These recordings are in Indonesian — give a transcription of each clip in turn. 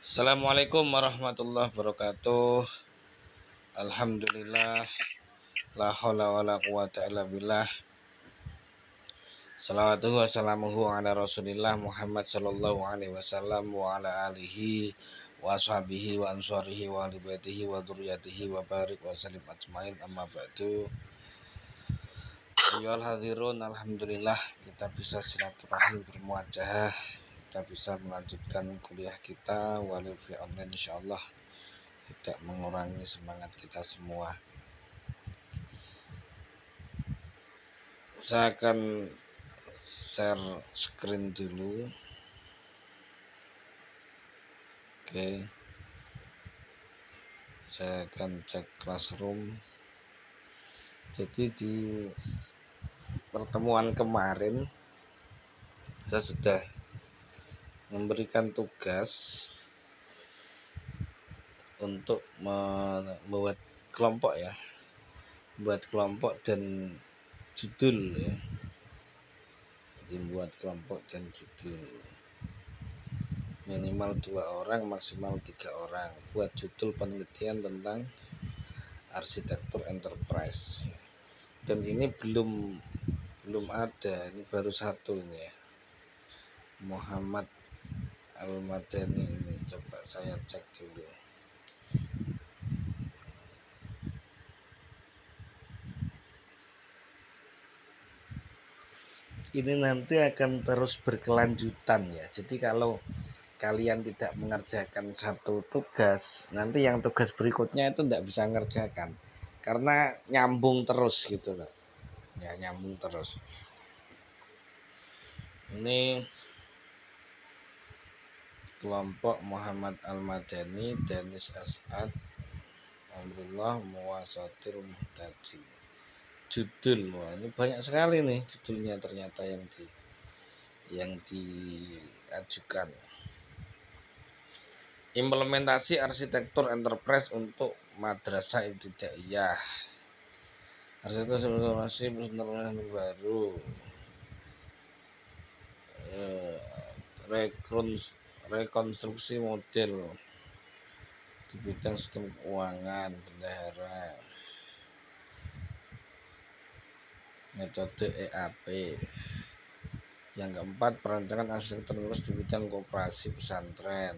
Assalamualaikum warahmatullahi wabarakatuh. Alhamdulillah, la haula wala quwata illa billah. Salawatuhu wassalamuhu ala Rasulillah Muhammad sallallahu alaihi wasallam wa ala alihi wa ashabihi wa ansarihi wa ahli baitihi wa dzurriyyatihi wa barik wa sallim ajmain, amma ba'du. Ayyuhal hadirun, alhamdulillah kita bisa silaturahmi bermuajahah. Kita bisa melanjutkan kuliah kita walau via online, insyaallah tidak mengurangi semangat kita semua. Saya akan share screen dulu. Oke. Saya akan cek Classroom. Jadi di pertemuan kemarin saya sudah memberikan tugas untuk membuat kelompok ya. Buat kelompok dan judul ya. Dibuat kelompok dan judul. Minimal 2 orang, maksimal 3 orang. Buat judul penelitian tentang arsitektur enterprise. Dan ini belum ada, ini baru satu ini ya. Muhammad Al-Madani ini, coba saya cek dulu. Ini nanti akan terus berkelanjutan ya. Jadi kalau kalian tidak mengerjakan satu tugas, nanti yang tugas berikutnya itu tidak bisa mengerjakan karena nyambung terus gitu loh. Ya, nyambung terus. Ini kelompok Muhammad Al-Madani, Danis As'ad, Amrullah, Muwasatir Muhtajin. Judul, wah ini banyak sekali nih judulnya ternyata yang diajukan. Implementasi arsitektur enterprise untuk madrasah ibtidaiyah. Arsitektur masih baru. Rekonstruksi model di bidang sistem keuangan, bendahara, metode EAP. Yang keempat, perancangan arsitektur di bidang koperasi pesantren.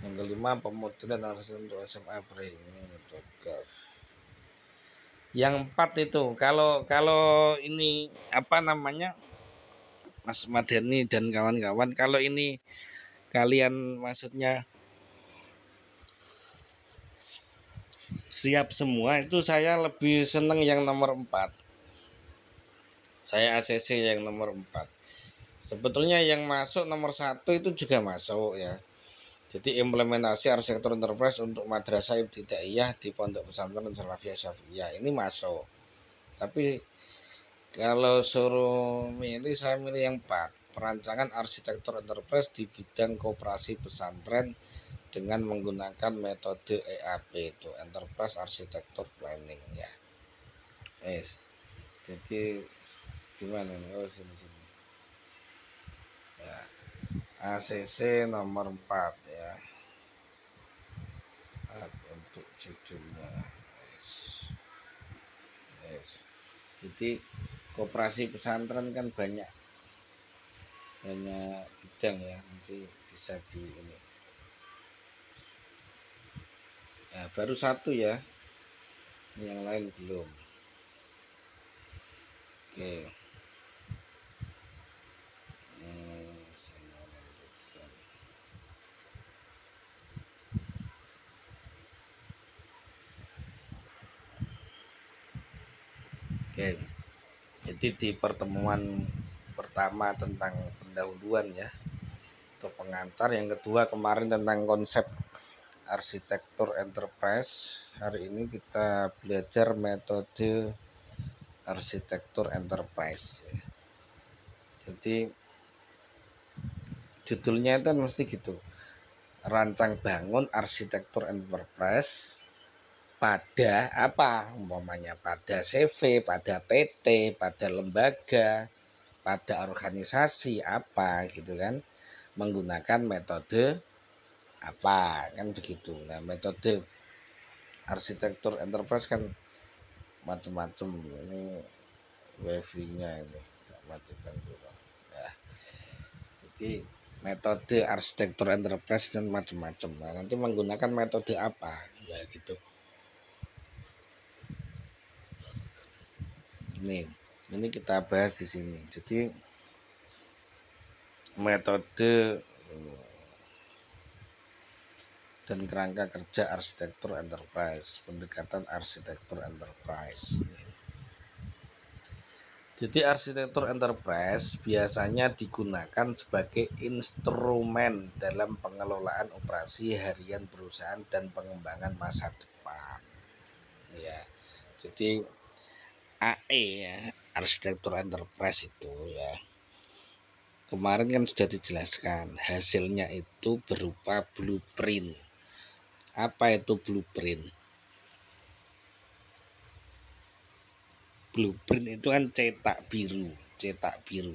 Yang kelima, pemodelan arsitektur untuk SMA Brahimi Togaf. Yang 4 itu kalau ini apa namanya, Mas Madani dan kawan-kawan, kalau ini kalian maksudnya siap semua, itu saya lebih seneng yang nomor 4. Saya ACC yang nomor 4. Sebetulnya yang masuk nomor 1 itu juga masuk ya. Jadi implementasi arsitektur enterprise untuk madrasah ibtidaiyah di pondok pesantren Salafiyah Syafiyah ini masuk. Tapi kalau suruh milih, saya milih yang 4. Perancangan arsitektur enterprise di bidang koperasi pesantren dengan menggunakan metode EAP, itu Enterprise Architecture Planning ya. Yes. Jadi gimana nih? Oh, sini. Ya. ACC nomor 4 ya. Untuk judulnya. Yes. Jadi koperasi pesantren kan banyak bidang ya, nanti bisa di ini. Ya, baru 1 ya. Yang lain belum. Oke. Oke. Jadi di pertemuan pertama tentang pendahuluan ya, atau pengantar. Yang kedua kemarin tentang konsep arsitektur enterprise. Hari ini kita belajar metode arsitektur enterprise. Jadi judulnya itu mesti gitu. Rancang bangun arsitektur enterprise pada apa? Umpamanya pada CV, pada PT, pada lembaga, pada organisasi apa gitu kan, menggunakan metode apa kan begitu. Nah, metode arsitektur enterprise kan macam-macam. Ini wifi-nya ini tak matikan dulu. Nah, jadi metode arsitektur enterprise dan macam-macam. Nah, nanti menggunakan metode apa? Ya gitu. Ini kita bahas di sini. Jadi metode dan kerangka kerja arsitektur enterprise, pendekatan arsitektur enterprise. Jadi arsitektur enterprise biasanya digunakan sebagai instrumen dalam pengelolaan operasi harian perusahaan dan pengembangan masa depan. Ya, jadi AE ya, arsitektur enterprise itu ya. Kemarin kan sudah dijelaskan, hasilnya itu berupa blueprint. Apa itu blueprint? Blueprint itu kan cetak biru.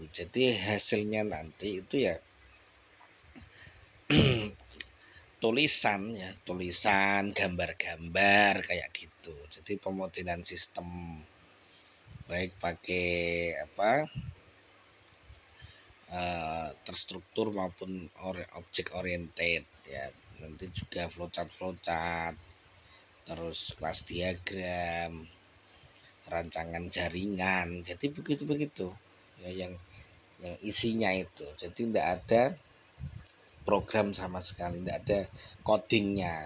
Jadi hasilnya nanti itu ya tulisan, gambar-gambar kayak gitu. Jadi pemodelan sistem baik pakai terstruktur maupun objek oriented ya. Nanti juga flowchart, terus kelas diagram, rancangan jaringan. Jadi begitu ya yang isinya itu. Jadi tidak ada program sama sekali, tidak ada codingnya.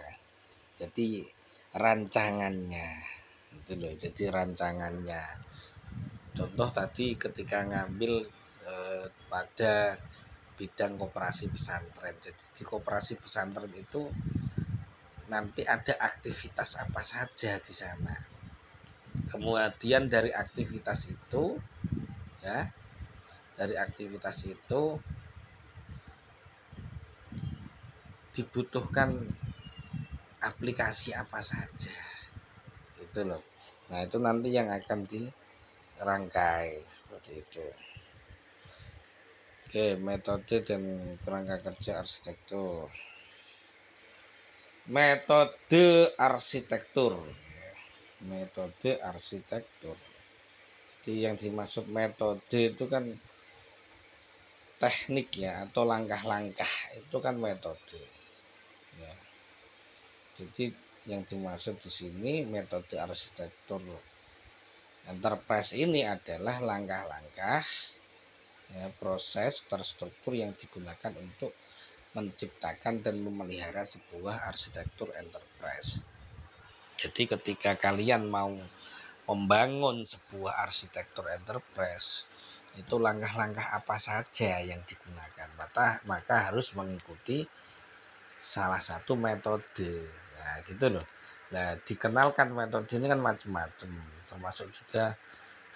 Jadi rancangannya itu loh. Jadi rancangannya. Contoh tadi ketika ngambil pada bidang koperasi pesantren. Jadi di koperasi pesantren itu nanti ada aktivitas apa saja di sana. Kemudian dari aktivitas itu ya, dibutuhkan aplikasi apa saja. Itu loh. Nah, itu nanti yang akan dirangkai seperti itu. Oke, metode dan kerangka kerja arsitektur. Metode arsitektur. Jadi yang dimaksud metode itu kan teknik ya, atau langkah-langkah, itu kan metode. Ya. Jadi yang dimaksud di sini metode arsitektur enterprise ini adalah langkah-langkah ya, proses terstruktur yang digunakan untuk menciptakan dan memelihara sebuah arsitektur enterprise. Jadi ketika kalian mau membangun sebuah arsitektur enterprise, itu langkah-langkah apa saja yang digunakan, maka harus mengikuti salah satu metode. Nah gitu loh. Nah dikenalkan metode ini kan macam-macam, termasuk juga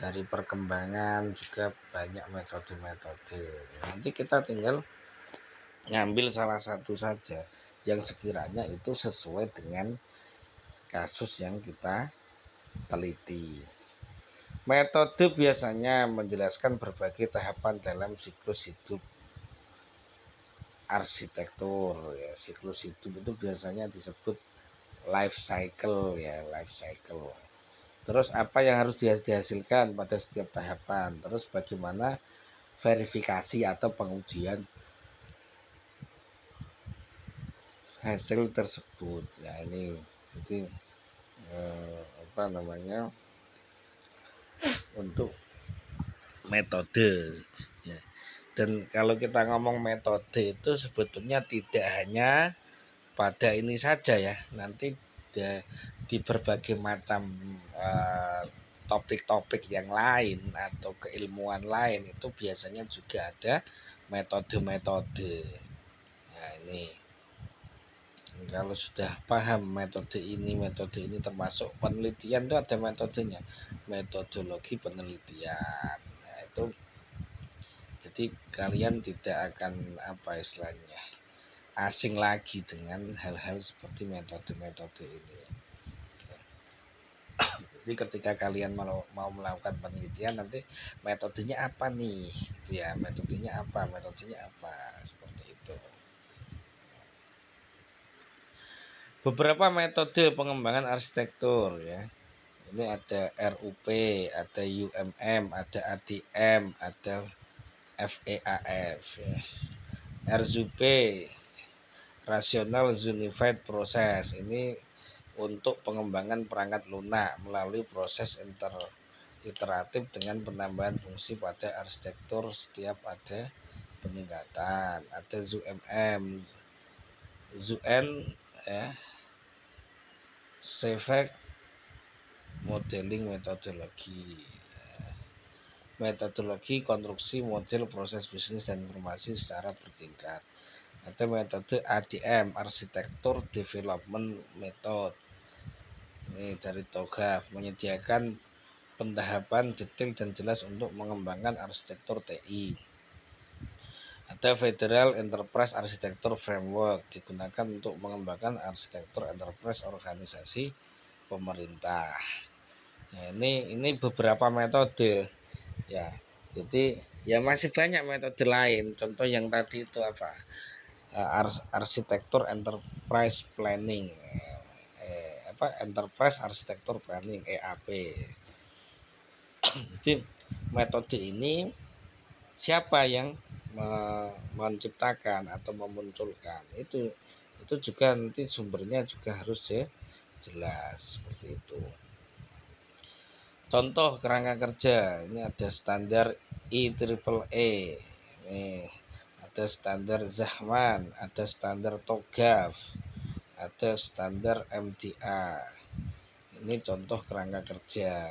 dari perkembangan juga banyak metode-metode. Nanti kita tinggal ngambil salah satu saja yang sekiranya itu sesuai dengan kasus yang kita teliti. Metode biasanya menjelaskan berbagai tahapan dalam siklus hidup arsitektur ya. Siklus hidup itu biasanya disebut life cycle ya, Terus apa yang harus dihasilkan pada setiap tahapan, terus bagaimana verifikasi atau pengujian hasil tersebut ya. Ini jadi untuk metode ya. Dan kalau kita ngomong metode itu sebetulnya tidak hanya pada ini saja ya, nanti di berbagai macam topik-topik yang lain atau keilmuan lain itu biasanya juga ada metode-metode. Nah ini kalau sudah paham metode ini termasuk penelitian itu ada metodenya, metodologi penelitian. Nah itu jadi kalian tidak akan istilahnya asing lagi dengan hal-hal seperti metode-metode ini. Jadi ketika kalian mau melakukan penelitian, nanti metodenya apa nih, gitu ya, metodenya apa, seperti itu. Beberapa metode pengembangan arsitektur ya. Ini ada RUP, ada UMM, ada ADM, ada FEAF ya. RZUP, Rational Unified Process, ini untuk pengembangan perangkat lunak melalui proses iteratif dengan penambahan fungsi pada arsitektur setiap ada peningkatan. Ada ZUMM, ZUN ya, CEVEC modeling metodologi konstruksi model proses bisnis dan informasi secara bertingkat. Ada metode ADM, arsitektur development method, ini dari TOGAF, menyediakan pentahapan detail dan jelas untuk mengembangkan arsitektur TI. Ada Federal Enterprise Architecture Framework, digunakan untuk mengembangkan arsitektur enterprise organisasi pemerintah. Nah, ini beberapa metode ya. Jadi ya masih banyak metode lain. Contoh yang tadi itu apa? Arsitektur enterprise planning, enterprise arsitektur planning EAP. Jadi metode ini siapa yang menciptakan atau memunculkan, itu juga nanti sumbernya juga harus jelas seperti itu. Contoh kerangka kerja, ini ada standar IEEE, ini ada standar Zahman, ada standar TOGAF, ada standar MDA. Ini contoh kerangka kerja.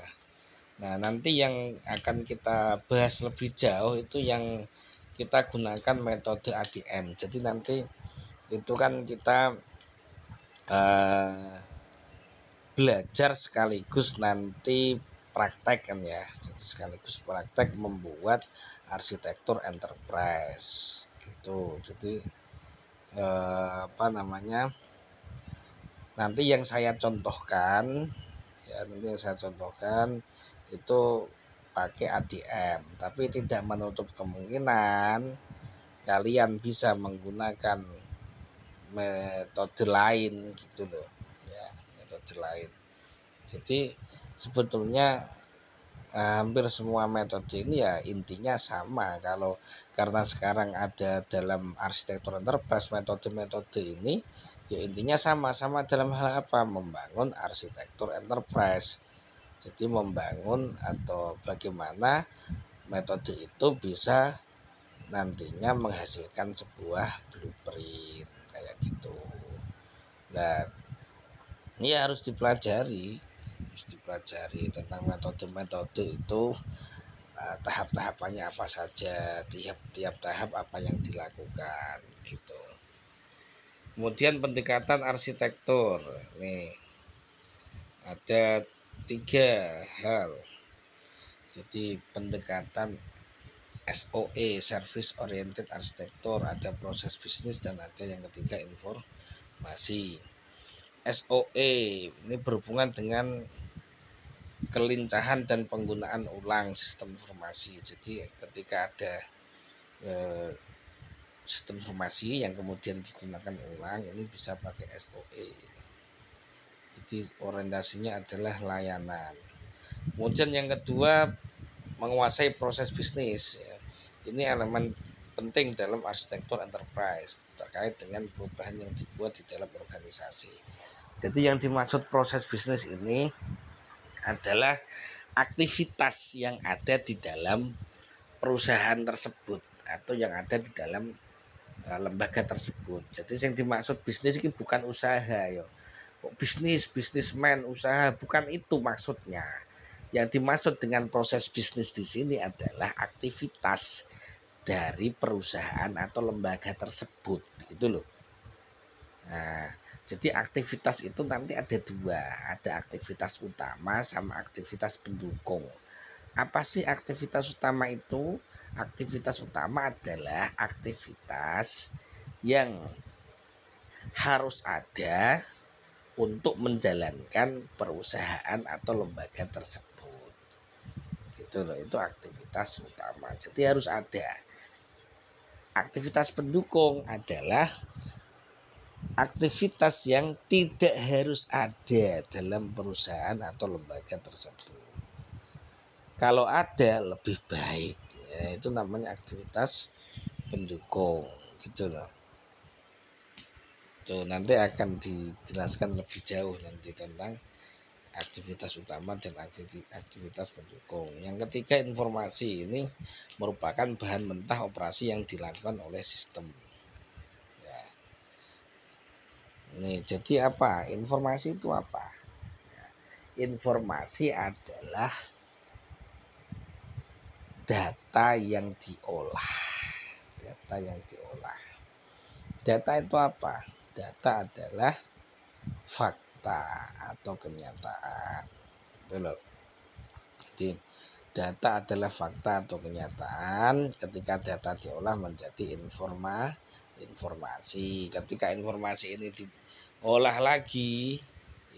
Nah, nanti yang akan kita bahas lebih jauh itu yang kita gunakan metode ADM. Jadi nanti itu kan kita belajar sekaligus nanti praktek kan ya. Jadi sekaligus praktek membuat arsitektur enterprise gitu. Jadi nanti yang saya contohkan itu pakai ADM, tapi tidak menutup kemungkinan kalian bisa menggunakan metode lain gitu loh ya, metode lain. Jadi sebetulnya hampir semua metode ini ya intinya sama. Karena sekarang ada dalam arsitektur enterprise metode-metode ini ya intinya sama dalam hal apa? Membangun arsitektur enterprise. Jadi membangun atau bagaimana metode itu bisa nantinya menghasilkan sebuah blueprint kayak gitu. Nah, ini harus dipelajari tentang metode-metode itu, tahap-tahapannya apa saja, tiap tahap apa yang dilakukan gitu. Kemudian pendekatan arsitektur, nih ada 3 hal. Jadi pendekatan SOE, Service Oriented Architecture, ada proses bisnis, dan ada yang ketiga informasi. SOE ini berhubungan dengan kelincahan dan penggunaan ulang sistem informasi. Jadi ketika ada sistem informasi yang kemudian digunakan ulang, ini bisa pakai SOE. Jadi orientasinya adalah layanan. Kemudian yang kedua, menguasai proses bisnis ya. Ini elemen penting dalam arsitektur enterprise terkait dengan perubahan yang dibuat di dalam organisasi. Jadi yang dimaksud proses bisnis ini adalah aktivitas yang ada di dalam perusahaan tersebut atau yang ada di dalam lembaga tersebut. Jadi yang dimaksud bisnis ini bukan usaha ya. Kok bisnismen usaha, bukan itu maksudnya. Yang dimaksud dengan proses bisnis di sini adalah aktivitas dari perusahaan atau lembaga tersebut, gitu loh. Nah, jadi aktivitas itu nanti ada 2, ada aktivitas utama sama aktivitas pendukung. Apa sih aktivitas utama itu? Aktivitas utama adalah aktivitas yang harus ada untuk menjalankan perusahaan atau lembaga tersebut. Gitu loh, itu aktivitas utama. Jadi harus ada. Aktivitas pendukung adalah aktivitas yang tidak harus ada dalam perusahaan atau lembaga tersebut. Kalau ada lebih baik, ya, itu namanya aktivitas pendukung, gitu loh. Tuh, nanti akan dijelaskan lebih jauh nanti tentang aktivitas utama dan aktivitas pendukung. Yang ketiga, informasi ini merupakan bahan mentah operasi yang dilakukan oleh sistem. Ya. Nih, jadi apa? Informasi itu apa? Informasi adalah data yang diolah. Data yang diolah. Data itu apa? Data adalah fakta atau kenyataan. Itu loh. Jadi data adalah fakta atau kenyataan. Ketika data diolah menjadi informasi. Ketika informasi ini diolah lagi,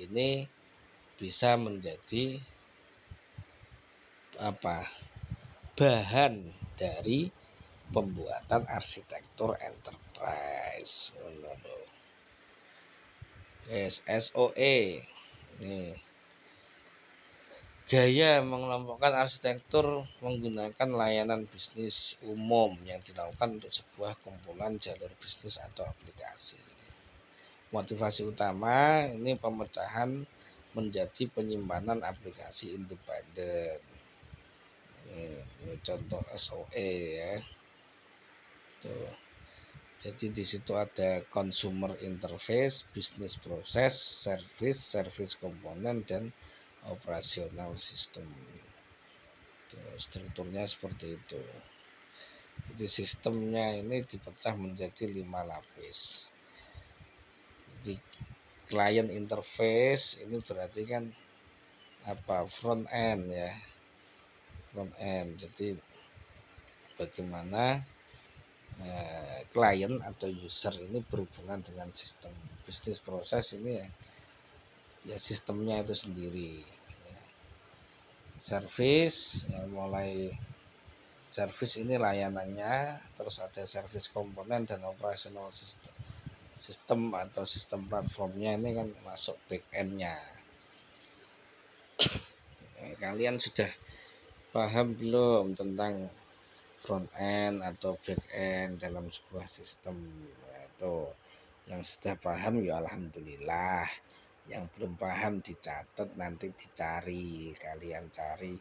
ini bisa menjadi apa? Bahan dari pembuatan arsitektur enterprise. Yes, SOE. Nih. Gaya mengelompokkan arsitektur menggunakan layanan bisnis umum yang dilakukan untuk sebuah kumpulan jalur bisnis atau aplikasi. Motivasi utama ini pemecahan menjadi penyimpanan aplikasi independen. Ini contoh SOE ya. Tuh. Jadi di situ ada consumer interface, business process, service komponen, dan operasional sistem. Strukturnya seperti itu. Jadi sistemnya ini dipecah menjadi 5 lapis. Jadi client interface ini berarti kan apa? Front end ya. Front end. Jadi bagaimana klien atau user ini berhubungan dengan sistem. Bisnis proses ini ya sistemnya itu sendiri. Service ya, mulai service ini layanannya, terus ada service komponen dan operasional sistem atau sistem platformnya ini kan masuk back end-nya. Kalian sudah paham belum tentang front end atau back end dalam sebuah sistem? Itu yang sudah paham ya alhamdulillah. Yang belum paham dicatat, nanti dicari, kalian cari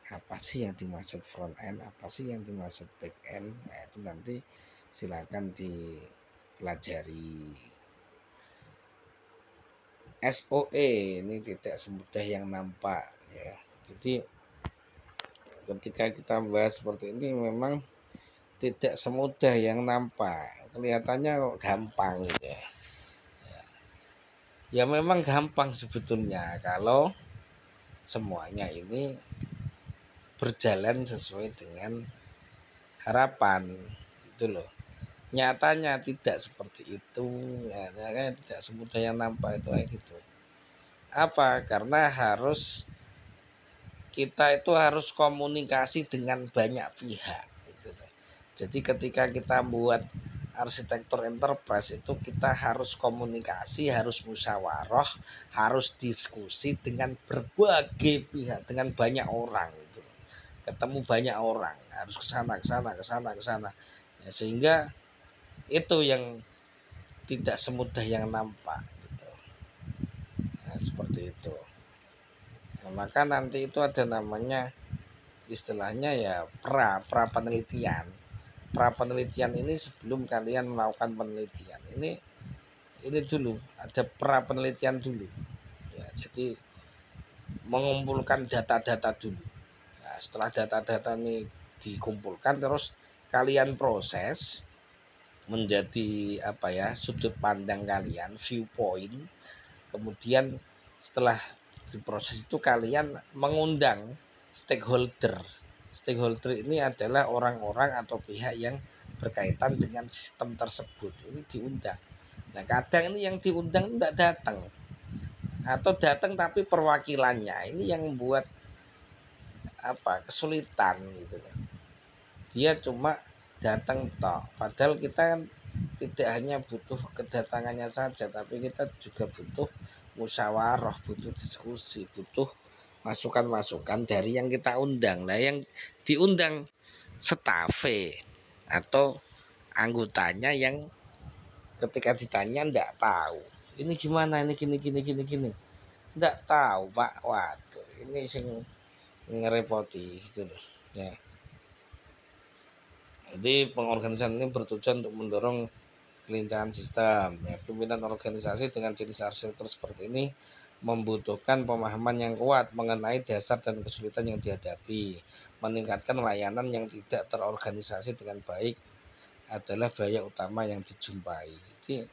apa sih yang dimaksud front end, apa sih yang dimaksud back end. Nah, itu nanti silakan dipelajari. SOE ini tidak semudah yang nampak ya. Jadi ketika kita bahas seperti ini memang tidak semudah yang nampak. Kelihatannya kok gampang gitu ya. Ya memang gampang sebetulnya kalau semuanya ini berjalan sesuai dengan harapan gitu loh. Nyatanya tidak seperti itu, ya, tidak semudah yang nampak itu kayak gitu. Apa? Karena kita itu harus komunikasi dengan banyak pihak gitu loh. Jadi ketika kita buat arsitektur enterprise itu kita harus komunikasi, harus musyawarah, harus diskusi dengan berbagai pihak, dengan banyak orang gitu. Ketemu banyak orang, harus ke sana. Ya, sehingga itu yang tidak semudah yang nampak gitu. Nah, seperti itu. Nah, maka nanti itu ada namanya istilahnya ya pra penelitian. Pra penelitian ini sebelum kalian melakukan penelitian ini dulu ada pra penelitian dulu ya, jadi mengumpulkan data-data dulu. Nah, setelah data-data ini dikumpulkan terus kalian proses menjadi apa ya, sudut pandang kalian, viewpoint. Kemudian setelah diproses itu kalian mengundang stakeholder. Stakeholder ini adalah orang-orang atau pihak yang berkaitan dengan sistem tersebut. Ini diundang. Nah kadang ini yang diundang tidak datang. atau datang tapi perwakilannya ini yang membuat kesulitan gitu loh. Dia cuma datang tok, padahal kita kan tidak hanya butuh kedatangannya saja, tapi kita juga butuh musyawarah, butuh diskusi, butuh masukan-masukan dari yang kita undang. Lah yang diundang stafe atau anggotanya yang ketika ditanya ndak tahu. Ini gimana, ini gini. Ndak tahu, Pak. Waduh, ini sing ngerepoti gitu loh. Ya. Jadi pengorganisan ini bertujuan untuk mendorong kelincahan sistem. Ya, pimpinan organisasi dengan jenis arsitektur seperti ini membutuhkan pemahaman yang kuat mengenai dasar dan kesulitan yang dihadapi. Meningkatkan layanan yang tidak terorganisasi dengan baik adalah bahaya utama yang dijumpai. Jadi,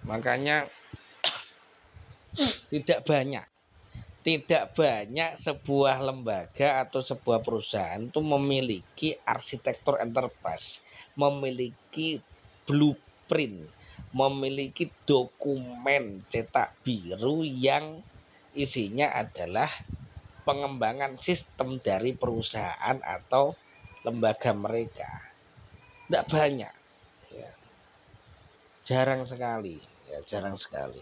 makanya tidak banyak sebuah lembaga atau sebuah perusahaan itu memiliki arsitektur enterprise, memiliki blueprint, memiliki dokumen cetak biru yang isinya adalah pengembangan sistem dari perusahaan atau lembaga mereka. Tidak banyak, ya. Jarang sekali, ya, jarang sekali.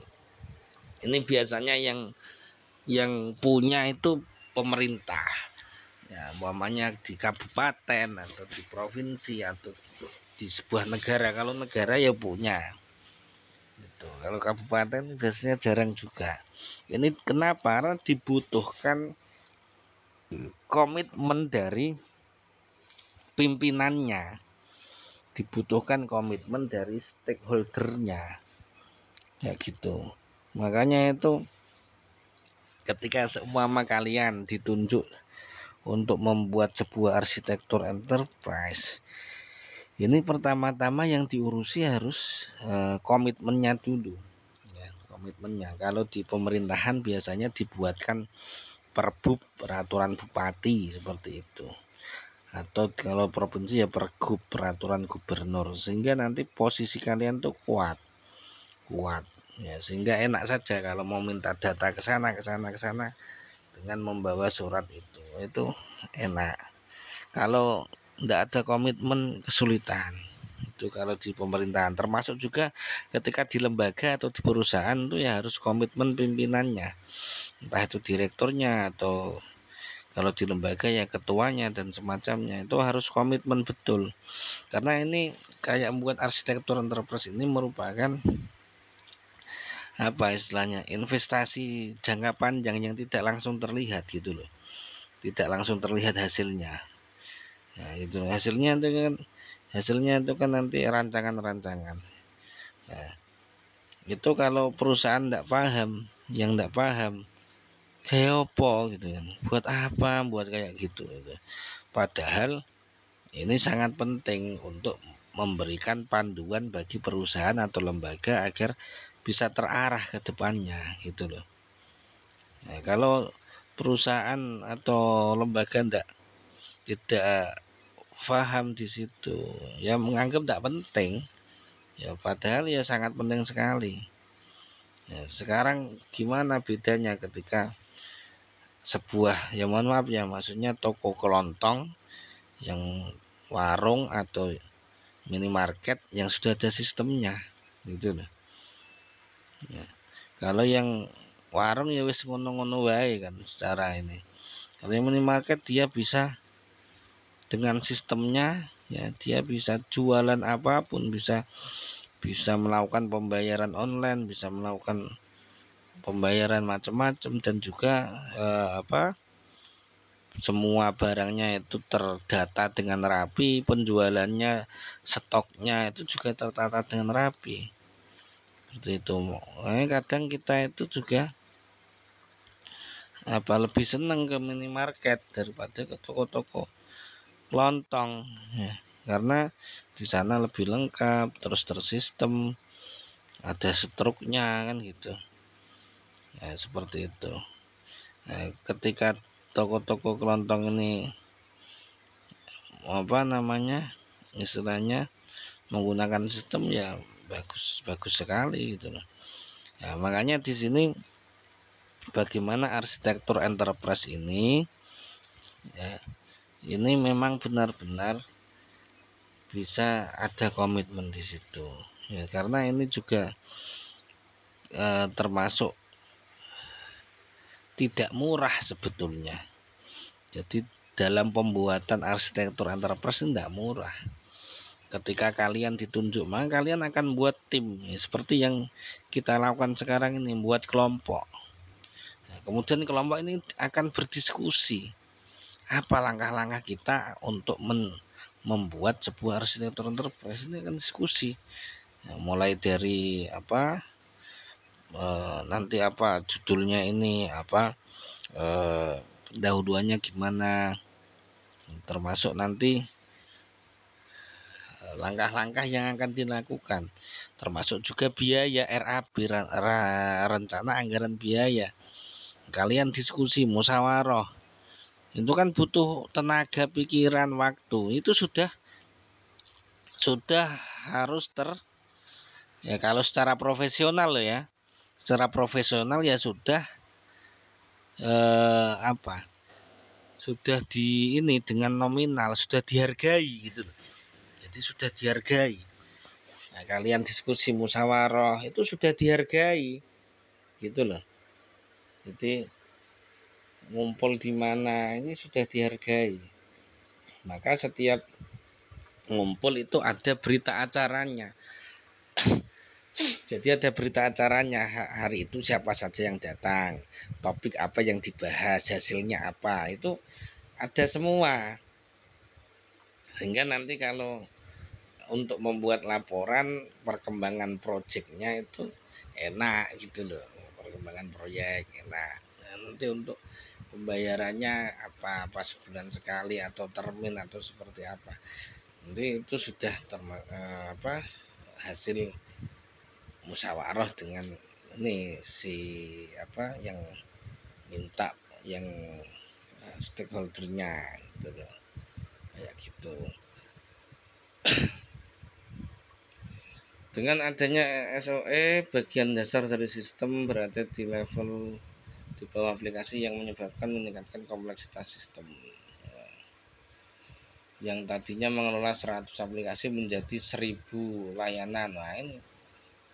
Ini biasanya yang punya itu pemerintah, ya, umpamanya di kabupaten atau di provinsi atau di sebuah negara. Kalau negara ya punya gitu. Kalau kabupaten biasanya jarang juga. Ini kenapa? Karena dibutuhkan komitmen dari pimpinannya, dibutuhkan komitmen dari stakeholdernya, ya gitu. Makanya itu ketika seumpama kalian ditunjuk untuk membuat sebuah arsitektur enterprise, ini pertama-tama yang diurusi harus komitmennya dulu, ya, komitmennya. Kalau di pemerintahan biasanya dibuatkan perbub, peraturan bupati seperti itu, atau kalau provinsi ya pergub, peraturan gubernur, sehingga nanti posisi kalian tuh kuat, ya, sehingga enak saja kalau mau minta data ke sana dengan membawa surat itu enak. Kalau tidak ada komitmen, kesulitan itu kalau di pemerintahan. Termasuk juga ketika di lembaga atau di perusahaan itu ya harus komitmen pimpinannya, entah itu direkturnya atau kalau di lembaga ya ketuanya dan semacamnya. Itu harus komitmen betul, karena ini kayak membuat arsitektur enterprise ini merupakan istilahnya investasi jangka panjang yang tidak langsung terlihat gitu loh, tidak langsung terlihat hasilnya. Ya, itu hasilnya itu kan nanti rancangan. Ya, itu kalau perusahaan tidak paham kayak apa gitu kan, buat kayak gitu. Padahal ini sangat penting untuk memberikan panduan bagi perusahaan atau lembaga agar bisa terarah ke depannya gitu loh. Nah, kalau perusahaan atau lembaga tidak paham di situ, ya menganggap tidak penting, ya padahal ya sangat penting sekali. Ya, sekarang gimana bedanya ketika sebuah, ya mohon maaf ya, maksudnya toko kelontong, yang warung atau minimarket yang sudah ada sistemnya gitu loh. Ya. Kalau yang warung ya wis ngono-ngono wae kan secara ini. Kalau yang minimarket dia bisa dengan sistemnya, ya dia bisa jualan apapun, bisa melakukan pembayaran online, bisa melakukan pembayaran macam-macam, dan juga semua barangnya itu terdata dengan rapi, penjualannya, stoknya itu juga tertata dengan rapi. Seperti itu. Kadang kita itu juga lebih senang ke minimarket daripada ke toko-toko lontong, ya, karena di sana lebih lengkap, terus tersistem, ada struknya kan gitu, ya seperti itu. Nah, ketika toko-toko kelontong ini istilahnya menggunakan sistem, ya bagus sekali gitu loh. Nah, makanya di sini bagaimana arsitektur enterprise ini, ya, ini memang benar-benar bisa ada komitmen di situ, ya, karena ini juga termasuk tidak murah sebetulnya. Jadi dalam pembuatan arsitektur enterprise tidak murah. Ketika kalian ditunjuk, maka kalian akan buat tim, ya, seperti yang kita lakukan sekarang ini, buat kelompok. Nah, kemudian kelompok ini akan berdiskusi apa langkah-langkah kita untuk membuat sebuah arsitektur enterprise. Ini akan diskusi, ya, mulai dari apa, nanti apa judulnya ini, apa pendahuluannya gimana, termasuk nanti langkah-langkah yang akan dilakukan, termasuk juga biaya RAB, rencana anggaran biaya. Kalian diskusi musyawarah, itu kan butuh tenaga, pikiran, waktu. Itu sudah harus ya, kalau secara profesional loh ya, secara profesional ya sudah apa, sudah di ini dengan nominal sudah dihargai gitu loh. Jadi sudah dihargai. Nah, kalian diskusi musyawarah itu sudah dihargai gitu loh. Jadi ngumpul di mana ini sudah dihargai. Maka setiap ngumpul itu ada berita acaranya. Jadi ada berita acaranya, hari itu siapa saja yang datang, topik apa yang dibahas, hasilnya apa, itu ada semua. Sehingga nanti kalau untuk membuat laporan perkembangan proyeknya itu enak gitu loh, perkembangan proyek enak. Nah, nanti untuk pembayarannya apa sebulan sekali atau termin atau seperti apa, nanti itu sudah hasil musyawarah dengan ini si apa yang minta, yang stakeholdernya gitu loh, kayak gitu. Dengan adanya SOE, bagian dasar dari sistem berada di level di bawah aplikasi yang meningkatkan kompleksitas sistem. Yang tadinya mengelola 100 aplikasi menjadi 1000 layanan. Nah, ini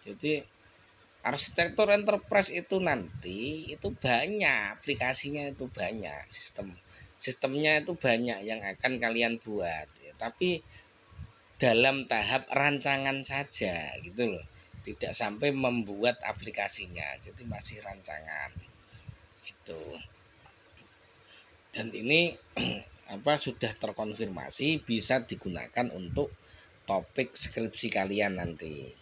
jadi arsitektur enterprise itu nanti itu banyak aplikasinya, itu banyak sistemnya itu banyak yang akan kalian buat, ya, tapi dalam tahap rancangan saja gitu loh, tidak sampai membuat aplikasinya, jadi masih rancangan gitu. Dan ini sudah terkonfirmasi bisa digunakan untuk topik skripsi kalian nanti,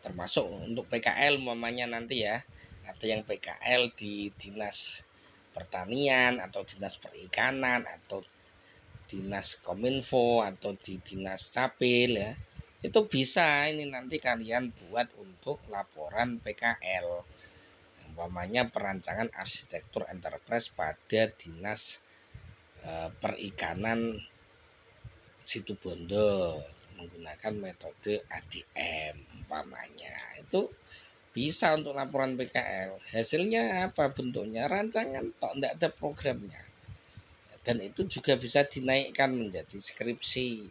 termasuk untuk PKL umpamanya nanti ya, ada yang PKL di dinas pertanian atau dinas perikanan atau dinas kominfo atau di dinas capil ya, itu bisa ini nanti kalian buat untuk laporan PKL, umpamanya perancangan arsitektur enterprise pada dinas perikanan Situbondo menggunakan metode ADM umpamanya, itu bisa untuk laporan PKL. Hasilnya apa bentuknya? Rancangan tok, tidak ada programnya. Dan itu juga bisa dinaikkan menjadi skripsi.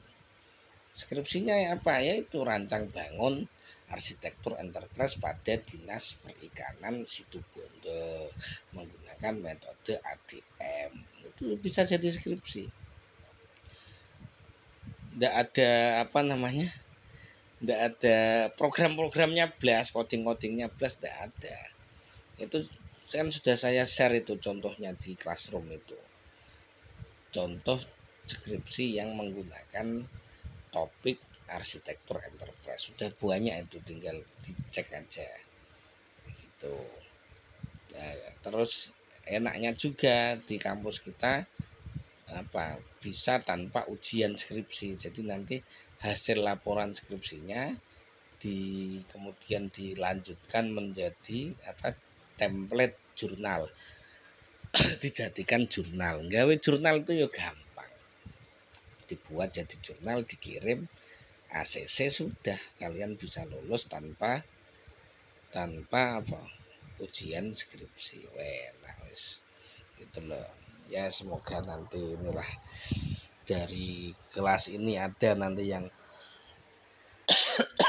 Skripsinya apa? Yaitu rancang bangun arsitektur enterprise pada dinas perikanan Situbondo menggunakan metode ADM. Itu bisa jadi skripsi. Tidak ada tidak ada program-programnya blas, coding-codingnya blas, tidak ada. Itu kan sudah saya share itu contohnya di Classroom, itu contoh skripsi yang menggunakan topik arsitektur enterprise, sudah banyak itu, tinggal dicek aja gitu. Nah, terus enaknya juga di kampus kita bisa tanpa ujian skripsi, jadi nanti hasil laporan skripsinya kemudian dilanjutkan menjadi template jurnal. Dijadikan jurnal, gawe jurnal itu ya gampang, dibuat jadi jurnal, dikirim ACC, sudah kalian bisa lulus tanpa tanpa apa ujian skripsi. Nah wis gitu loh ya, semoga nanti inilah dari kelas ini ada nanti yang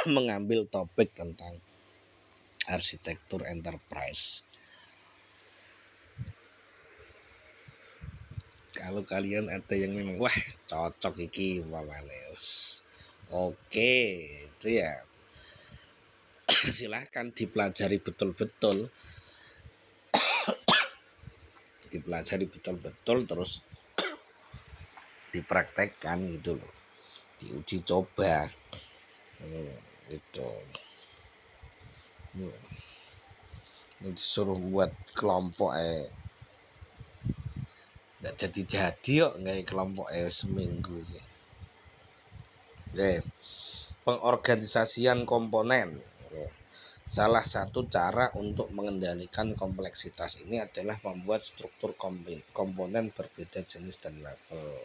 mengambil topik tentang arsitektur enterprise. Kalau kalian ada yang memang wah cocok iki umpamane, oke itu ya silahkan dipelajari betul-betul, terus dipraktekkan gitu loh, diuji coba gitu. Ini disuruh buat kelompok nggak jadi kok nggak kelompok seminggu ini. Pengorganisasian komponen. Salah satu cara untuk mengendalikan kompleksitas ini adalah membuat struktur komponen berbeda jenis dan level.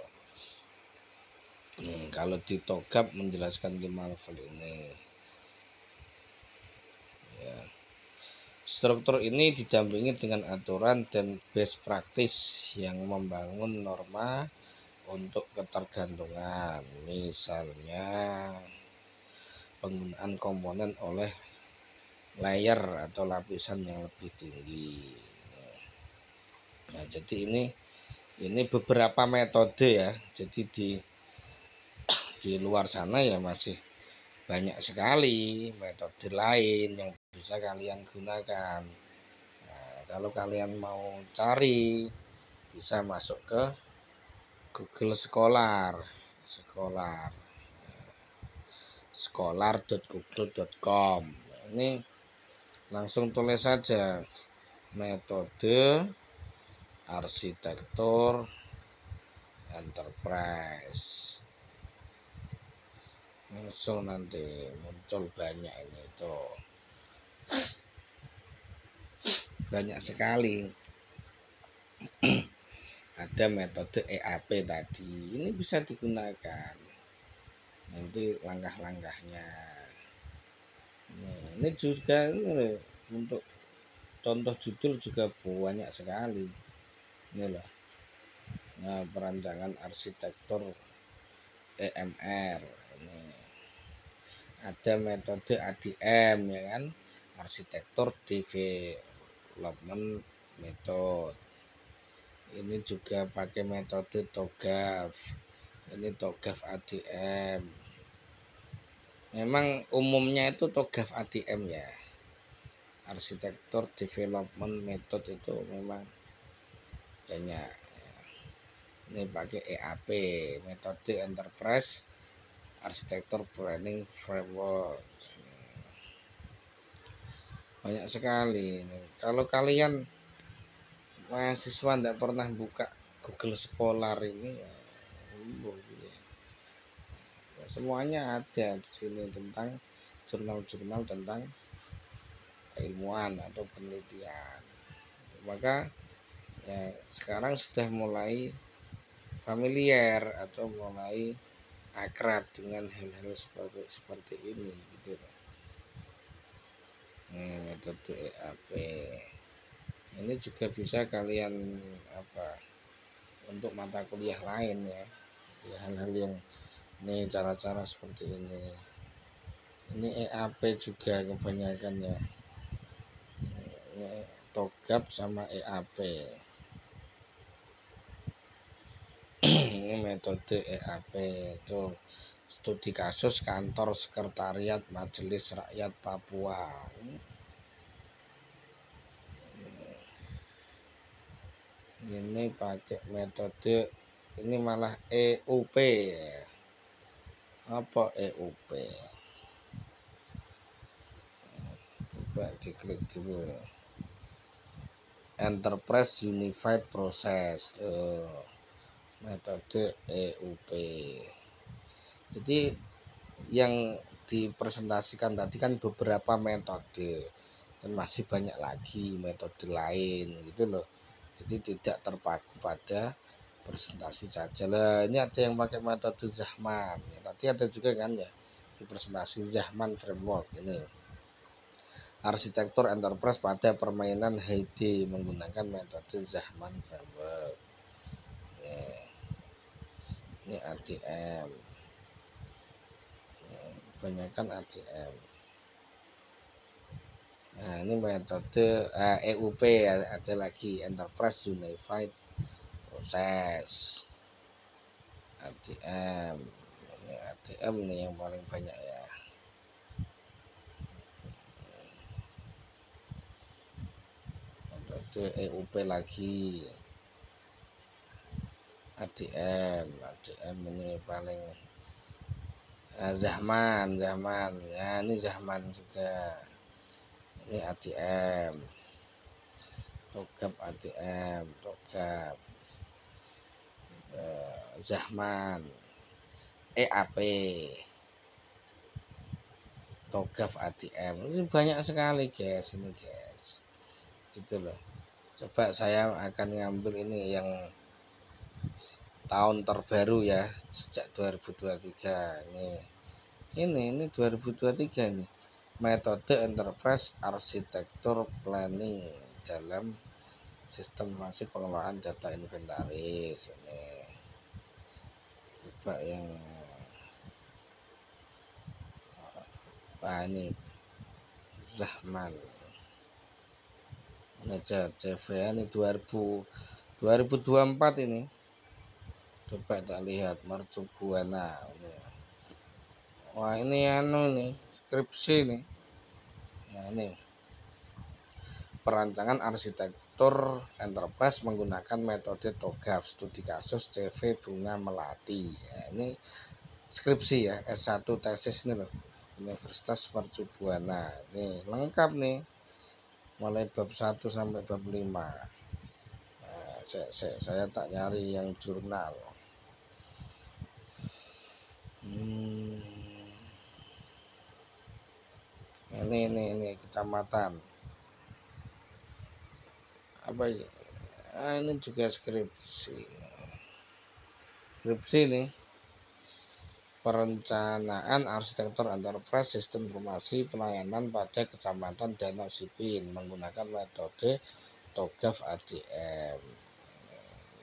Kalau di TOGAP menjelaskan 5 level ini. Ya. Struktur ini didampingi dengan aturan dan best practice yang membangun norma untuk ketergantungan. Misalnya penggunaan komponen oleh layer atau lapisan yang lebih tinggi. Nah, jadi ini beberapa metode ya. Jadi di luar sana ya masih banyak sekali metode lain yang bisa kalian gunakan. Nah, kalau kalian mau cari bisa masuk ke Google scholar.google.com. Ini langsung tulis saja metode arsitektur enterprise, langsung nanti muncul banyak ini tuh, banyak sekali. Ada metode EAP tadi, ini bisa digunakan nanti langkah-langkahnya. Ini juga ini untuk contoh judul juga banyak sekali ini loh. Nah, perancangan arsitektur EMR ini. Ada metode ADM ya kan, arsitektur development method. Ini juga pakai metode TOGAF. Ini TOGAF ADM. Memang umumnya itu TOGAF ADM ya. Arsitektur development method itu memang banyak. Ini pakai EAP, metode enterprise arsitektur planning framework. Banyak sekali. Kalau kalian mahasiswa tidak pernah buka Google Scholar ini ya, semuanya ada di sini tentang jurnal-jurnal tentang keilmuan atau penelitian. Maka ya sekarang sudah mulai familiar atau mulai akrab dengan hal-hal seperti ini gitu. Metode EAP ini juga bisa kalian untuk mata kuliah lain ya, hal-hal yang ini cara-cara seperti ini EAP juga kebanyakan ya, TOGAP sama EAP. Ini metode EAP itu studi kasus kantor sekretariat Majelis Rakyat Papua. Ini pakai metode ini malah EUP. Apa EUP? Coba diklik dulu. Enterprise Unified Process. Metode EUP. Jadi yang dipresentasikan tadi kan beberapa metode, dan masih banyak lagi metode lain gitu loh. Jadi tidak terpaku pada presentasi saja lah. Ini ada yang pakai metode Zahman ya, tadi ada juga kan ya di presentasi Zahman framework ini. arsitektur enterprise pada permainan HD menggunakan metode Zahman Framework. Ini ADM, kebanyakan ADM. Nah, ini metode EUP ada lagi, Enterprise Unified Process. ADM, ini ADM nih yang paling banyak ya. Metode EUP lagi, ADM ini paling Zahman ya, ini Zahman juga. Ini ADM, TOGAF ADM, TOGAF, Zahman, EAP, TOGAF ADM. Ini banyak sekali guys, ini guys. Gitu loh. Coba saya akan ngambil ini yang tahun terbaru ya, sejak 2023. Ini 2023 nih. Metode Enterprise Arsitektur Planning dalam sistem informasi pengelolaan data inventaris. Ini coba yang ini Zahman aja CV ini 2024 ini. Coba tak lihat Mercu Buana. Wah ini nih skripsi nih. Nah, ini perancangan arsitektur enterprise menggunakan metode TOGAF, studi kasus CV Bunga Melati. Nah, ini skripsi ya, S1 tesis nih loh, Universitas Mercu Buana. Nih lengkap nih, mulai bab 1 sampai bab 5. Nah, saya tak nyari yang jurnal. Ini kecamatan apa ya? Ini juga skripsi nih, perencanaan arsitektur enterprise sistem informasi pelayanan pada kecamatan Danau Sipin menggunakan metode TOGAF ADM.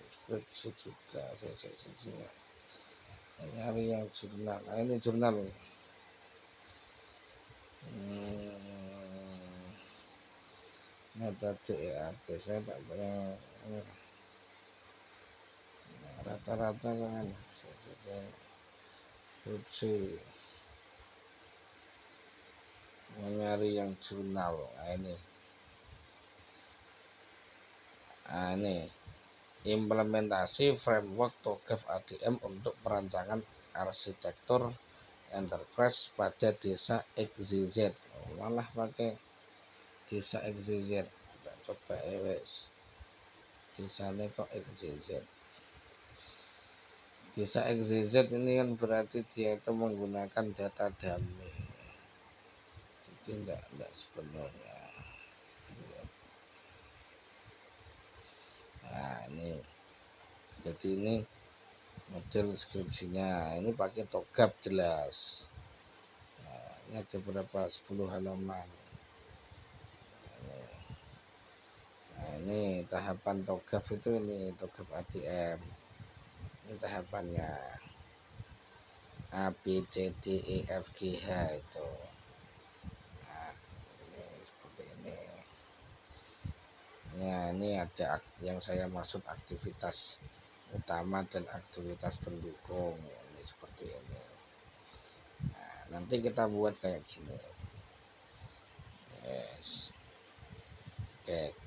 Skripsi juga nyari yang jurnal. Nah, ini jurnal nih. Metode EAP saya tak pernah rata-rata kan skripsi nyari yang jurnal. Ini implementasi framework TOGAF ADM untuk perancangan arsitektur enterprise pada desa XYZ. Malah pakai desa XYZ. Kita coba desanya kok XYZ. Desa XYZ ini kan berarti dia itu menggunakan data dummy, jadi enggak sepenuhnya. Nah ini, jadi ini model skripsinya, ini pakai TOGAF jelas. Nah, ini ada berapa, 10 halaman. Nah ini tahapan TOGAF itu, ini TOGAF ADM. Ini tahapannya A, B, C, D, E, F, G, H itu. Nah, ini seperti ini. Nah, ini ada yang saya maksud aktivitas utama dan aktivitas pendukung. Ini seperti ini. Nah, nanti kita buat kayak gini. Yes. Back.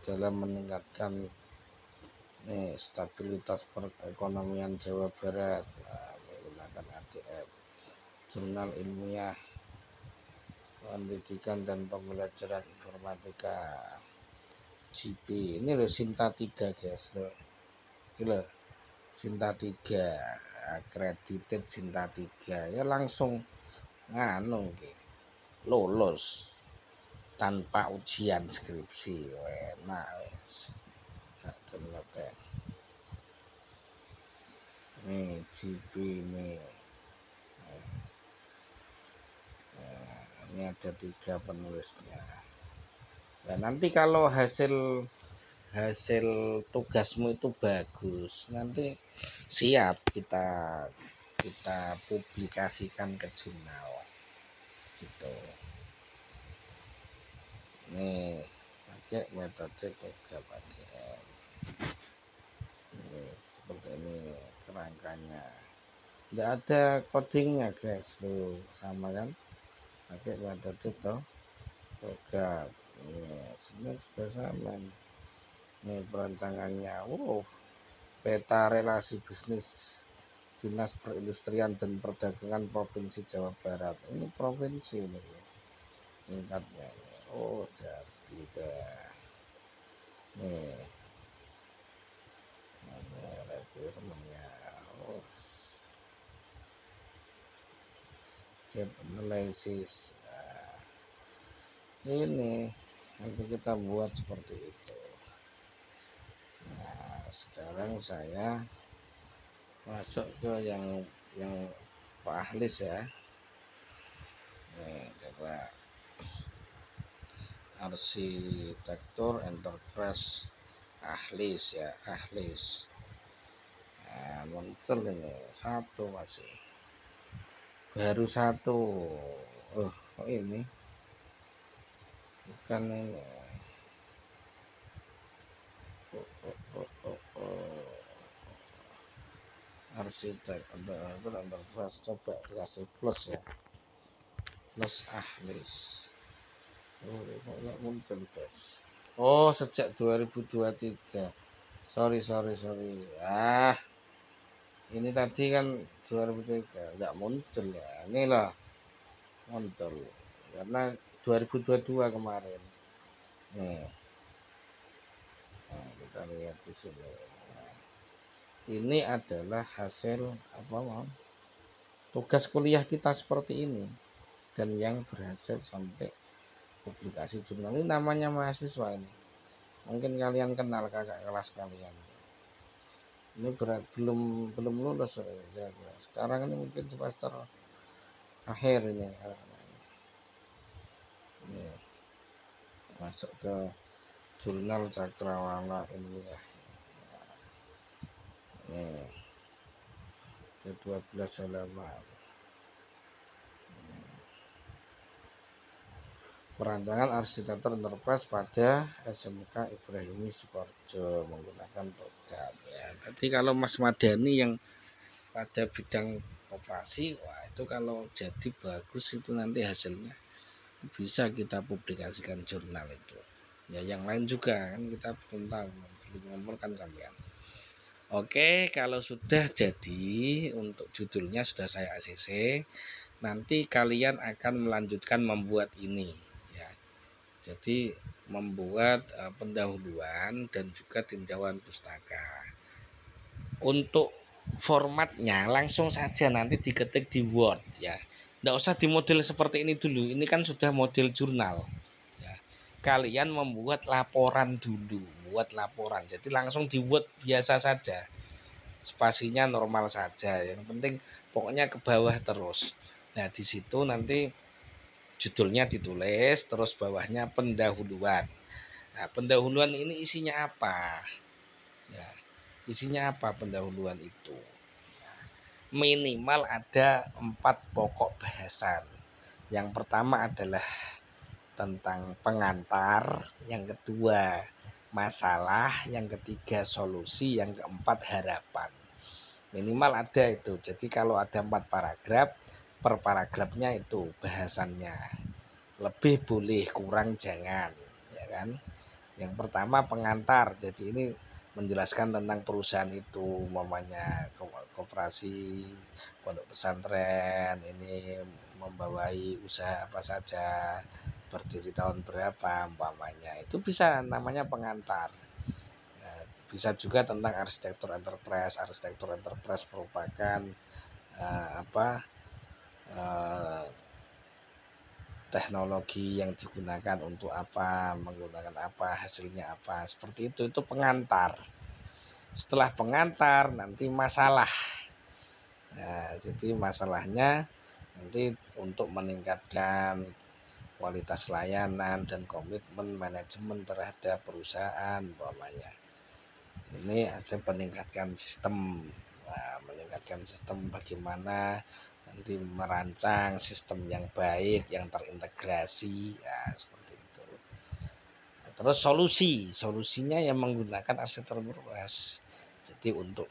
Dalam meningkatkan stabilitas perekonomian Jawa Barat, menggunakan ADM. Jurnal ilmiah pendidikan dan pembelajaran informatika JP. Ini loh Sinta 3 guys loh. Ini loh Sinta 3. accredited Cinta 3 ya langsung nganu lulus tanpa ujian skripsi. Enak wis. Nih GP nih. Ini ada 3 penulisnya. Ya nanti kalau hasil tugasmu itu bagus, nanti siap kita publikasikan ke jurnal gitu. Nih pakai metode TOGAP ADM. Ini seperti ini kerangkanya. Tidak ada codingnya guys, loh sama kan? Pakai metode TOGAP. Ini sebenarnya juga sama. Ini perancangannya. Peta relasi bisnis Dinas Perindustrian dan Perdagangan Provinsi Jawa Barat. Ini provinsi ini tingkatnya. Jadi dah. Nih. Requirement-nya. Gap analysis. Ini nanti kita buat seperti itu. Nah, sekarang saya masuk ke yang Pak Ahlis ya. Nih, coba arsitektur enterprise Ahlis ya, Ahlis. Nah, muncul ini satu masih baru satu. Kok ini bukan ini. Arsitek enterprise, coba dikasih plus ya, plus Ahlis. Kok nggak muncul guys. Sejak 2023. Sorry. Ini tadi kan 2003 nggak muncul ya. Ini loh muncul karena 2022 kemarin. Nih, nah, kita lihat di sini. Nah, ini adalah hasil tugas kuliah kita seperti ini dan yang berhasil sampai publikasi jurnal. Ini namanya mahasiswa ini. Mungkin kalian kenal kakak kelas kalian. Ini belum lulus kira-kira. Sekarang ini mungkin semester akhir ini. Ini masuk ke jurnal Cakrawala ini ya. Ini ada 12 halaman. Perancangan arsitektur enterprise pada SMK Ibrahimi Sukoharjo menggunakan TOGAP ya. Jadi kalau Mas Madani yang pada bidang koperasi, itu kalau jadi bagus itu nanti hasilnya bisa kita publikasikan jurnal itu. Ya yang lain juga kan kita belum tahu, belum ngomong kan sampean. Oke, kalau sudah jadi untuk judulnya sudah saya ACC, nanti kalian akan melanjutkan membuat ini ya. Jadi membuat pendahuluan dan juga tinjauan pustaka. Untuk formatnya langsung saja nanti diketik di Word ya. Nggak usah di model seperti ini dulu. Ini kan sudah model jurnal ya. Kalian membuat laporan dulu, buat laporan. Jadi langsung di Word biasa saja. Spasinya normal saja. Yang penting pokoknya ke bawah terus. Nah, di situ nanti judulnya ditulis, terus bawahnya pendahuluan. Nah, pendahuluan ini isinya apa? Ya, isinya apa pendahuluan itu? Minimal ada 4 pokok bahasan. Yang pertama adalah tentang pengantar, yang kedua masalah, yang ketiga solusi, yang keempat harapan. Minimal ada itu. Jadi kalau ada 4 paragraf, per paragrafnya itu bahasannya. Lebih boleh, kurang jangan, ya kan? Yang pertama pengantar. Jadi ini menjelaskan tentang perusahaan itu, umpamanya koperasi, pondok pesantren, ini membawai usaha apa saja, berdiri tahun berapa umpamanya. Itu bisa namanya pengantar. Ya, bisa juga tentang arsitektur enterprise. Arsitektur enterprise merupakan teknologi yang digunakan untuk apa, menggunakan apa, hasilnya apa, seperti itu pengantar. Setelah pengantar nanti masalah. Nah, jadi masalahnya nanti untuk meningkatkan kualitas layanan dan komitmen manajemen terhadap perusahaan umpamanya. Ini ada meningkatkan sistem. Nah, meningkatkan sistem bagaimana nanti merancang sistem yang baik, yang terintegrasi, ya seperti itu. Nah, terus solusinya yang menggunakan arsitektur enterprise. Jadi untuk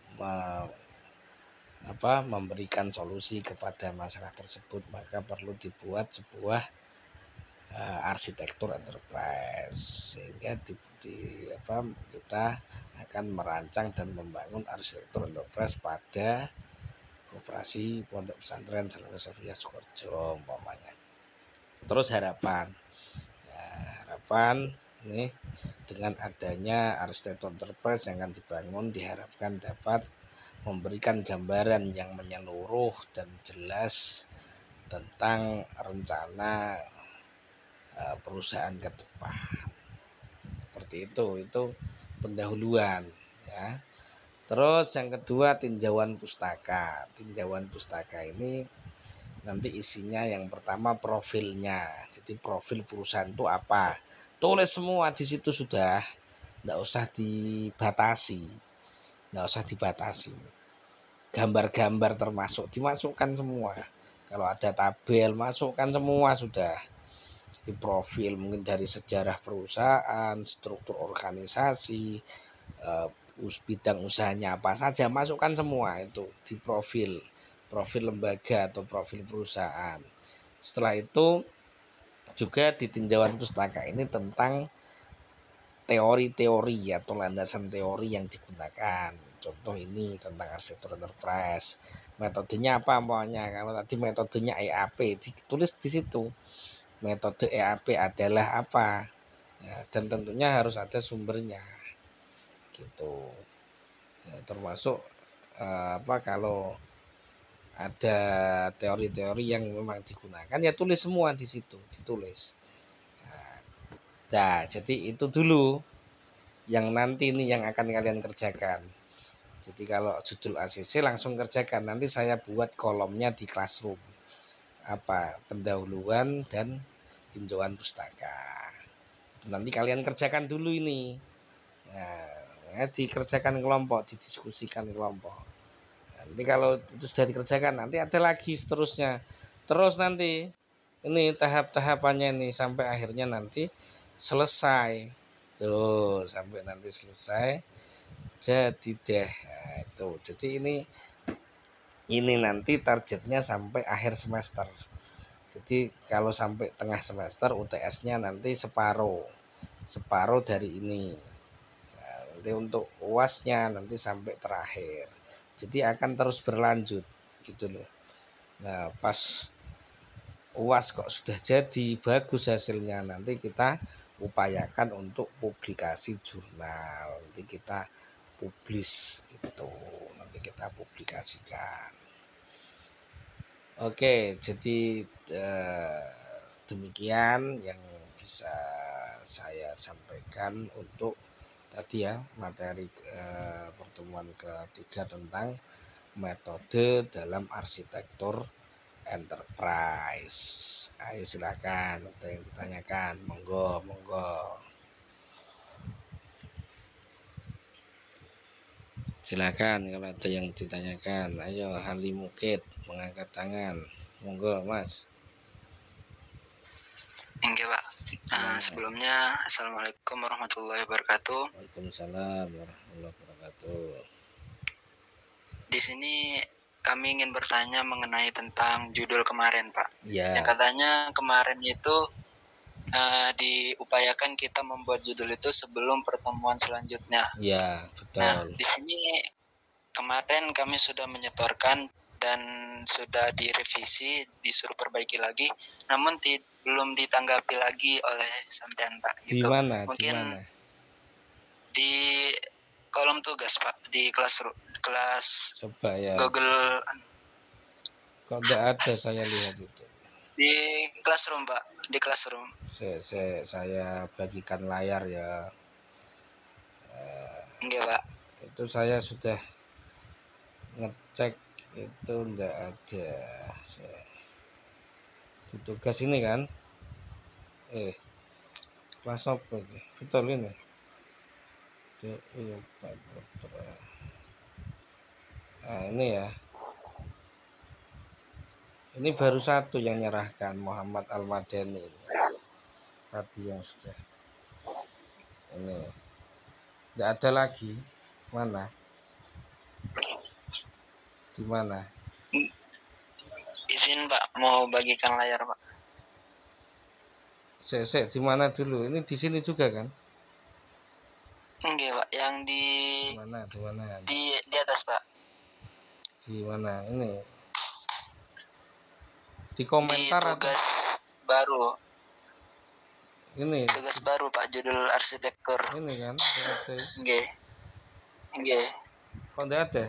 memberikan solusi kepada masalah tersebut, maka perlu dibuat sebuah arsitektur enterprise, sehingga kita akan merancang dan membangun arsitektur enterprise pada koperasi pondok pesantren Salafiyah Sofia Sukoharjo umpamanya. Terus harapan ini dengan adanya arsitektur enterprise yang akan dibangun diharapkan dapat memberikan gambaran yang menyeluruh dan jelas tentang rencana perusahaan ke depan. Seperti itu pendahuluan ya. Terus yang kedua tinjauan pustaka. Tinjauan pustaka ini nanti isinya yang pertama profilnya. Jadi profil perusahaan itu apa? Tulis semua di situ sudah. Enggak usah dibatasi. Gambar-gambar termasuk dimasukkan semua. Kalau ada tabel masukkan semua sudah. Di profil mungkin dari sejarah perusahaan, struktur organisasi, bidang usahanya apa saja, masukkan semua itu di profil lembaga atau profil perusahaan. Setelah itu juga di tinjauan pustaka ini tentang teori-teori atau landasan teori yang digunakan. Contoh ini tentang arsitektur enterprise. Metodenya apa umpamanya? Kalau tadi metodenya EAP ditulis di situ. Metode EAP adalah apa? Ya, dan tentunya harus ada sumbernya. Gitu. Ya, termasuk kalau ada teori-teori yang memang digunakan ya tulis semua di situ, ditulis. Nah, jadi itu dulu yang nanti ini yang akan kalian kerjakan. Jadi kalau judul ACC langsung kerjakan. Nanti saya buat kolomnya di Classroom. Pendahuluan dan tinjauan pustaka. Nanti kalian kerjakan dulu ini. Ya, dikerjakan kelompok, didiskusikan kelompok. Nanti kalau itu sudah dikerjakan, nanti ada lagi seterusnya. Terus nanti ini tahap-tahapannya ini sampai akhirnya nanti selesai. Tuh, sampai nanti selesai. Jadi deh. Nah, itu. Jadi ini nanti targetnya sampai akhir semester. Jadi kalau sampai tengah semester UTS-nya nanti separuh dari ini. Nah, nanti untuk UAS-nya nanti sampai terakhir. Jadi akan terus berlanjut gitu loh. Nah, pas UAS kok sudah jadi bagus hasilnya, nanti kita upayakan untuk publikasi jurnal. Nanti kita publis gitu. Nanti kita publikasikan. Oke, jadi demikian yang bisa saya sampaikan untuk tadi ya materi pertemuan ketiga tentang metode dalam arsitektur enterprise. Ayo silakan, ada yang ditanyakan, monggo. Silakan kalau ada yang ditanyakan. Ayo Halimukit mengangkat tangan. Monggo, Mas. Enggak, Pak. Sebelumnya Assalamualaikum warahmatullahi wabarakatuh. Waalaikumsalam warahmatullahi wabarakatuh. Di sini kami ingin bertanya mengenai tentang judul kemarin, Pak. Ya. Yang katanya kemarin itu diupayakan kita membuat judul itu sebelum pertemuan selanjutnya. Ya, betul. Nah, di sini kemarin kami sudah menyetorkan dan sudah direvisi, disuruh perbaiki lagi, namun belum ditanggapi lagi oleh sampean, Pak. Gitu. Di mana? Mungkin di kolom tugas Pak di kelas Coba ya. Google Kok enggak ada saya lihat itu. di classroom Pak, di classroom. Saya bagikan layar ya. Enggak Pak. Itu saya sudah ngecek itu enggak ada. Di tugas ini kan. Kelas apa ini? Betul ini. DI 4 Putra. Nah, ini ya. Ini baru satu yang nyerahkan, Muhammad Al-Madani ini. Tadi yang sudah. Ini. Enggak ada lagi. Mana? Di mana? Izin Pak, mau bagikan layar Pak. Di mana dulu? Ini di sini juga kan? Enggak Pak, yang di Mana? Di mana? di atas Pak. Di mana? Ini. Di komentar di tugas atau baru. ini? Tugas baru Pak, judul arsitektur. Ini kan? Enggak. Enggak. Kok enggak ada?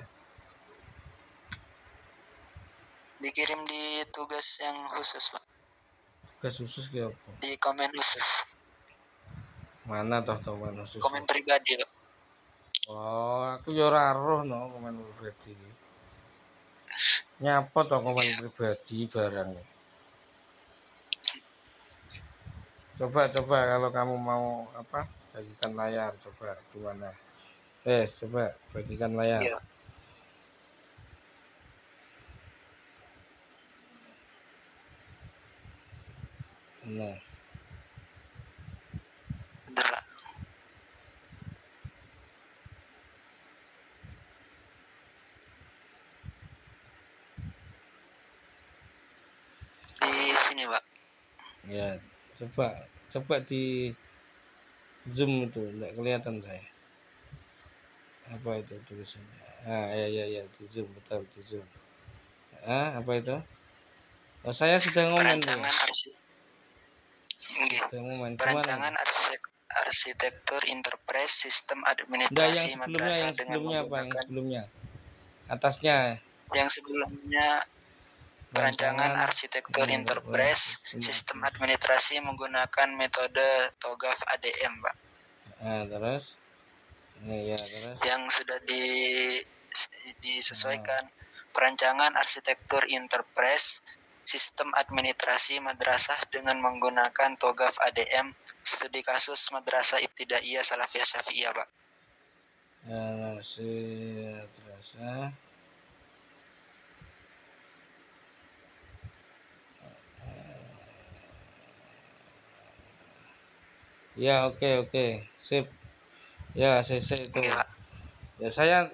Dikirim di tugas yang khusus Pak. Tugas khusus ke apa? Di komen khusus. Mana toh komen khusus? Komen pribadi Pak. Oh, aku ya ora roh no komen pribadi. Nyapa toh komen pribadi barang. Coba kalau kamu mau apa? Bagikan layar coba gimana? Coba bagikan layar. Iya. Nah. Bentar Pak. Di sini Pak. Ya, coba di zoom itu enggak kelihatan saya. Apa itu tulisannya? Ya di zoom betul di zoom. Apa itu? Oh, saya sudah ngomen nih. Perancangan arsitektur enterprise sistem Enggak, yang administrasi madrasah dengan apa? Yang menggunakan sebelumnya. Atasnya. yang sebelumnya perancangan arsitektur enterprise sistem administrasi menggunakan metode TOGAF ADM, Pak. Terus terus yang sudah disesuaikan perancangan arsitektur enterprise sistem administrasi madrasah dengan menggunakan TOGAF ADM studi kasus madrasah ibtidaiyah salafiyah syafi'iyah Pak. Madrasah ya oke sip ya CC itu ya saya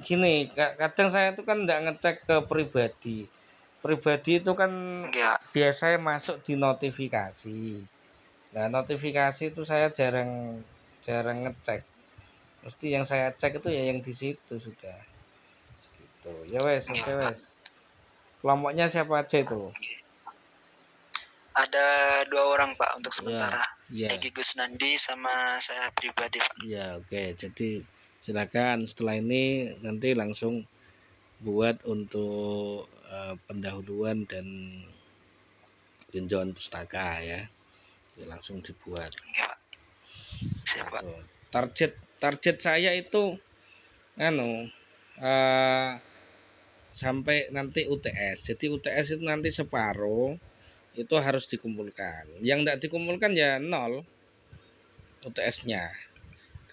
gini kadang saya itu kan enggak ngecek ke pribadi itu kan biasanya masuk di notifikasi. Nah notifikasi itu saya jarang ngecek, mesti yang saya cek itu ya yang di situ sudah gitu ya wes. Oke wes, kelompoknya siapa aja itu? Ada 2 orang Pak untuk sementara ya. Egi Gusnandi sama saya pribadi Pak. Ya oke. Jadi silakan setelah ini nanti langsung buat untuk pendahuluan dan tinjauan pustaka ya. Langsung dibuat. Siapa? Target saya itu sampai nanti UTS. Jadi UTS itu nanti separuh itu harus dikumpulkan. Yang tidak dikumpulkan ya 0 UTS-nya.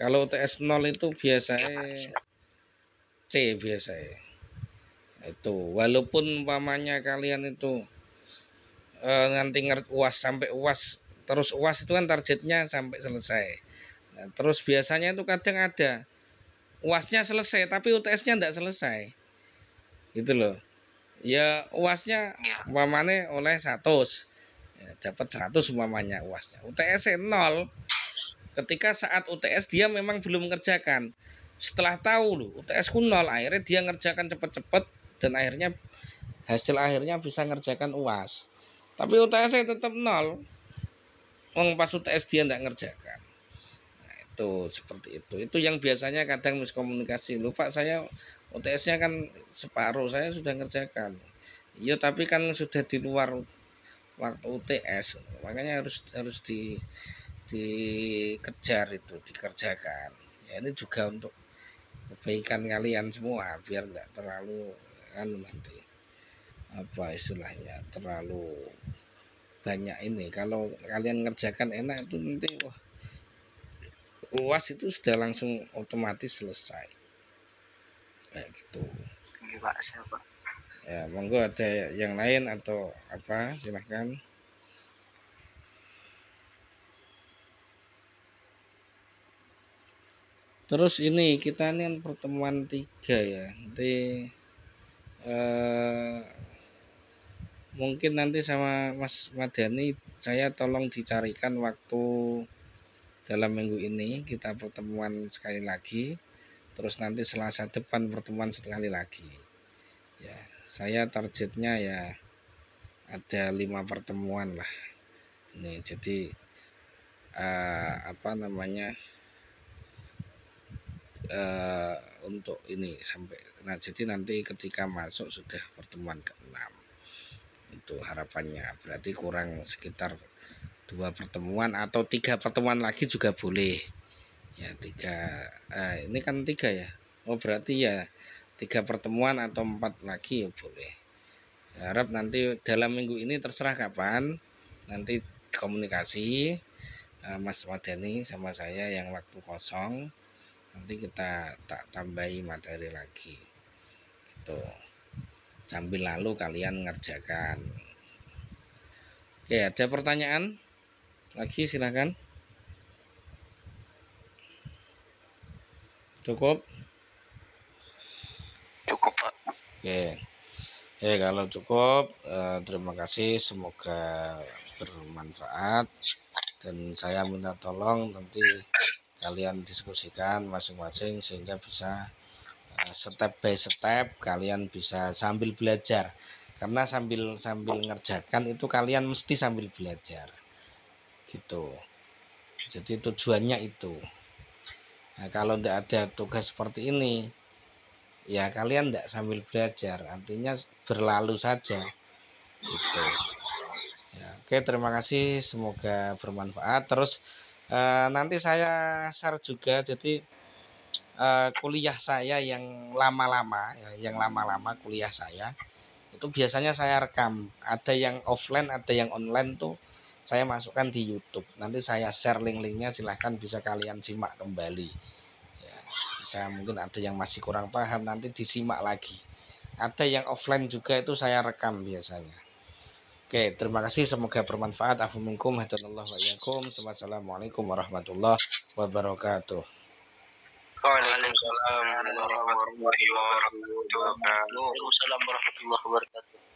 Kalau UTS 0 itu biasanya C biasanya. Itu walaupun umpamanya kalian itu nanti UAS sampai UAS terus UAS itu kan targetnya sampai selesai. Nah, terus biasanya itu kadang ada UAS-nya selesai tapi UTS-nya enggak selesai. Gitu loh. Ya UAS-nya umpamanya oleh 100. Ya, dapat 100 umpamanya UAS-nya. UTS 0. Ketika saat UTS dia memang belum mengerjakan. Setelah tahu loh UTS ku 0, akhirnya dia ngerjakan cepet-cepet dan akhirnya hasil akhirnya bisa ngerjakan UAS. Tapi UTS tetap 0. Pas UTS dia enggak ngerjakan. Nah, Itu seperti itu. Itu yang biasanya kadang miskomunikasi. Lupa saya UTS-nya kan separuh, saya sudah ngerjakan. Iya, tapi kan sudah di luar waktu UTS, makanya harus dikejar itu, dikerjakan. Ya, ini juga untuk kebaikan kalian semua biar enggak terlalu nanti apa istilahnya terlalu banyak ini. Kalau kalian ngerjakan enak itu nanti wah UAS itu sudah langsung otomatis selesai kayak gitu. Oke Pak, siapa? Ya monggo ada yang lain atau apa silahkan. Terus ini kita ini kan pertemuan 3 ya, nanti mungkin nanti sama Mas Madani saya tolong dicarikan waktu dalam minggu ini kita pertemuan sekali lagi. Terus nanti Selasa depan pertemuan sekali lagi. Ya, saya targetnya ya ada 5 pertemuan lah. Nih, jadi apa namanya untuk ini sampai. Nah, jadi nanti ketika masuk sudah pertemuan ke-6. Itu harapannya. Berarti kurang sekitar 2 pertemuan atau 3 pertemuan lagi juga boleh. Ya 3 ini kan 3 ya. Oh berarti ya 3 pertemuan atau 4 lagi ya boleh. Saya harap nanti dalam minggu ini terserah kapan nanti komunikasi Mas Madani sama saya yang waktu kosong nanti kita tak tambahi materi lagi gitu sambil lalu kalian ngerjakan. Oke, ada pertanyaan lagi silakan. Cukup Pak. Oke. Kalau cukup terima kasih, semoga bermanfaat dan saya minta tolong nanti kalian diskusikan masing-masing sehingga bisa step by step kalian bisa sambil belajar karena sambil ngerjakan itu kalian mesti sambil belajar gitu. Jadi tujuannya itu. Nah, kalau tidak ada tugas seperti ini ya kalian tidak sambil belajar, artinya berlalu saja gitu ya. Oke, terima kasih, semoga bermanfaat. Terus nanti saya share juga, jadi kuliah saya yang lama-lama ya, kuliah saya itu biasanya saya rekam, ada yang offline ada yang online tuh saya masukkan di YouTube. Nanti saya share link-linknya, silahkan bisa kalian simak kembali ya. Bisa mungkin ada yang masih kurang paham nanti disimak lagi. Ada yang offline juga itu saya rekam biasanya. Oke, terima kasih, semoga bermanfaat. Afu minkum hadanallahu wa iyyakum. Wassalamualaikum warahmatullahi wabarakatuh. Waalaikumsalam warahmatullahi wabarakatuh.